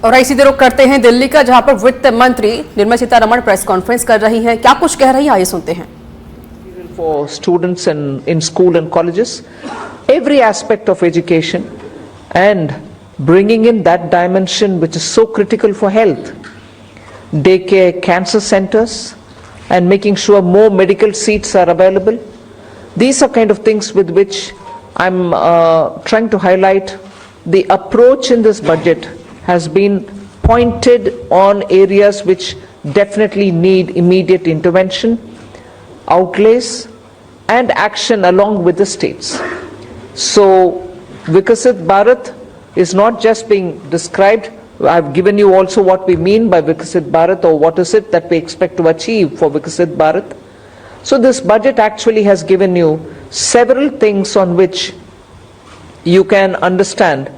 और इसी तरह करते हैं दिल्ली का, जहां पर वित्त मंत्री निर्मला सीतारमण प्रेस कॉन्फ्रेंस कर रही हैं। क्या कुछ कह रही हैं, आइए सुनते हैं। For students and in school and colleges, every aspect of education, and bringing in that dimension which is so critical for health, daycare, cancer centers, and making sure more medical seats are available. These are kind of things with which I'm trying to highlight. The approach in this budget has been pointed on areas which definitely need immediate intervention, outlays, and action along with the states. So Viksit Bharat is not just being described. I've given you also what we mean by Viksit Bharat, or what is it that we expect to achieve for Viksit Bharat. So this budget actually has given you several things on which you can understand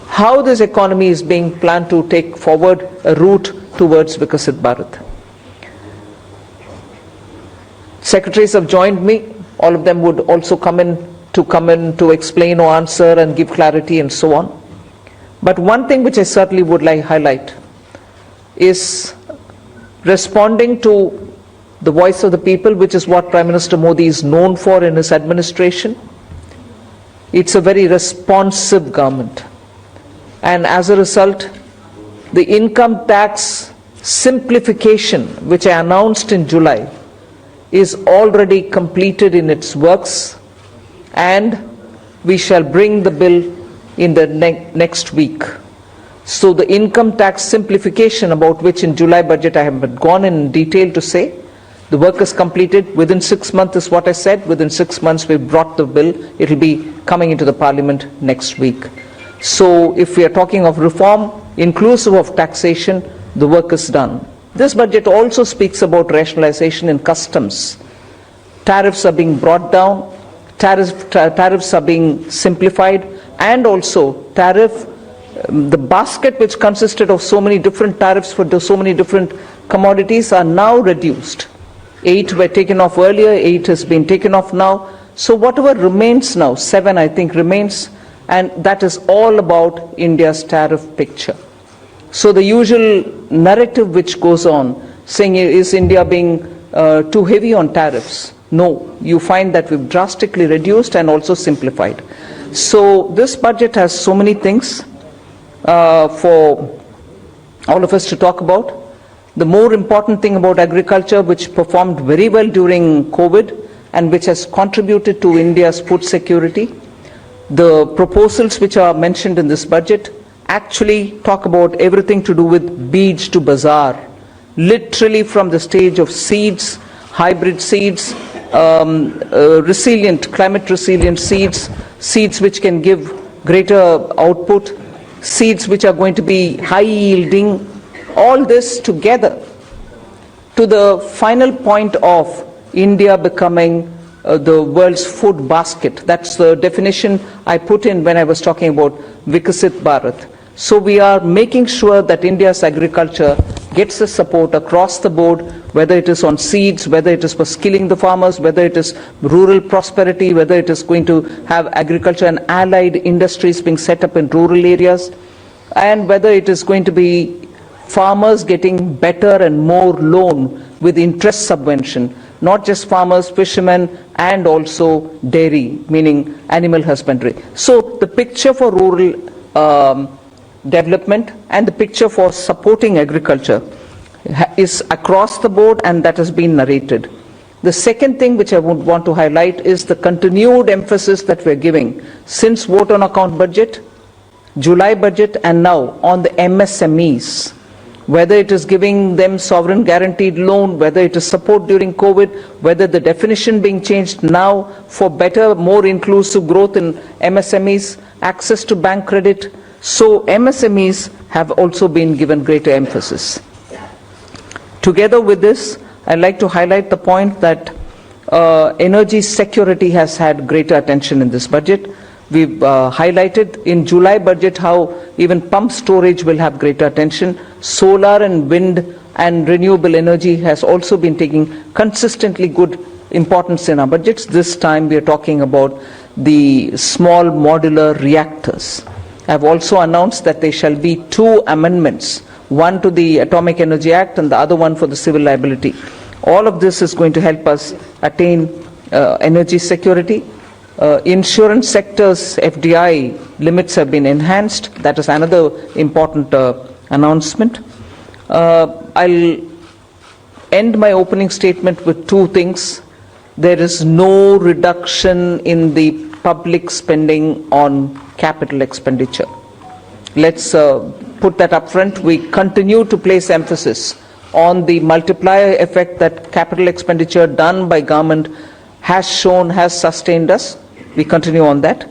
how this economy is being planned to take forward a route towards Viksit Bharat. Secretaries have joined me. All of them would also come in to explain or answer and give clarity and so on. But one thing which I certainly would like to highlight is responding to the voice of the people, which is what Prime Minister Modi is known for in his administration. It's a very responsive government. And as a result, the income tax simplification, which I announced in July, is already completed in its works, and we shall bring the bill in the next week. So the income tax simplification, about which in July budget I have gone in detail to say, the work is completed within 6 months is what I said. Within 6 months we brought the bill. It will be coming into the parliament next week. So if we are talking of reform inclusive of taxation, the work is done. This budget also speaks about rationalization in customs. Tariffs are being brought down, tariffs are being simplified, and also the basket which consisted of so many different tariffs for so many different commodities are now reduced. 8 were taken off earlier, 8 has been taken off now. So whatever remains now, 7 I think remains, and that is all about India's tariff picture. So the usual narrative which goes on, saying is India being too heavy on tariffs? No, you find that we've drastically reduced and also simplified. So this budget has so many things for all of us to talk about. The more important thing about agriculture, which performed very well during COVID and which has contributed to India's food security, the proposals which are mentioned in this budget actually talk about everything to do with beej to bazaar, literally from the stage of seeds, hybrid seeds, climate resilient seeds, seeds which can give greater output, seeds which are going to be high yielding, all this together to the final point of India becoming the world's food basket. That's the definition I put in when I was talking about Viksit Bharat. So we are making sure that India's agriculture gets the support across the board, whether it is on seeds, whether it is for skilling the farmers, whether it is rural prosperity, whether it is going to have agriculture and allied industries being set up in rural areas, and whether it is going to be farmers getting better and more loan with interest subvention. Not just farmers, fishermen, and also dairy, meaning animal husbandry. So the picture for rural development and the picture for supporting agriculture is across the board, and that has been narrated. The second thing which I would want to highlight is the continued emphasis that we're giving since vote on account budget, July budget, and now on the MSMEs. Whether it is giving them sovereign guaranteed loan, whether it is support during COVID, whether the definition being changed now for better, more inclusive growth in MSMEs, access to bank credit. So MSMEs have also been given greater emphasis. Together with this, I'd like to highlight the point that energy security has had greater attention in this budget. We've highlighted in July budget how even pump storage will have greater attention. Solar and wind and renewable energy has also been taking consistently good importance in our budgets. This time we are talking about the small modular reactors. have also announced that there shall be 2 amendments, one to the Atomic Energy Act and the other one for the civil liability. All of this is going to help us attain energy security. Insurance sector's FDI limits have been enhanced. That is another important announcement. I'll end my opening statement with 2 things. There is no reduction in the public spending on capital expenditure. Let's put that up front. We continue to place emphasis on the multiplier effect that capital expenditure done by government has shown, has sustained us. We continue on that.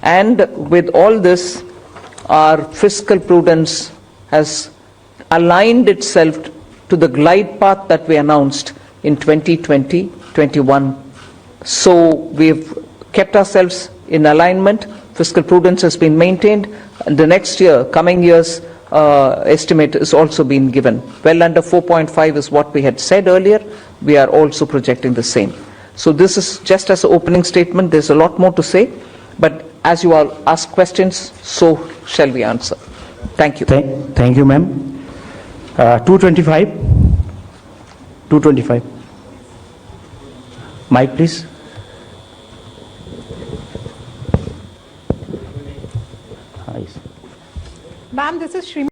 And with all this, our fiscal prudence has aligned itself to the glide path that we announced in 2020-21. So we've kept ourselves in alignment. Fiscal prudence has been maintained. And the next year, coming years, estimate is also been given. Well under 4.5 is what we had said earlier. We are also projecting the same. So this is just as an opening statement. There's a lot more to say, but as you all ask questions, so shall we answer. Thank you. Thank you, ma'am. 225. 225. Mic, please. Ma'am, this is Sri.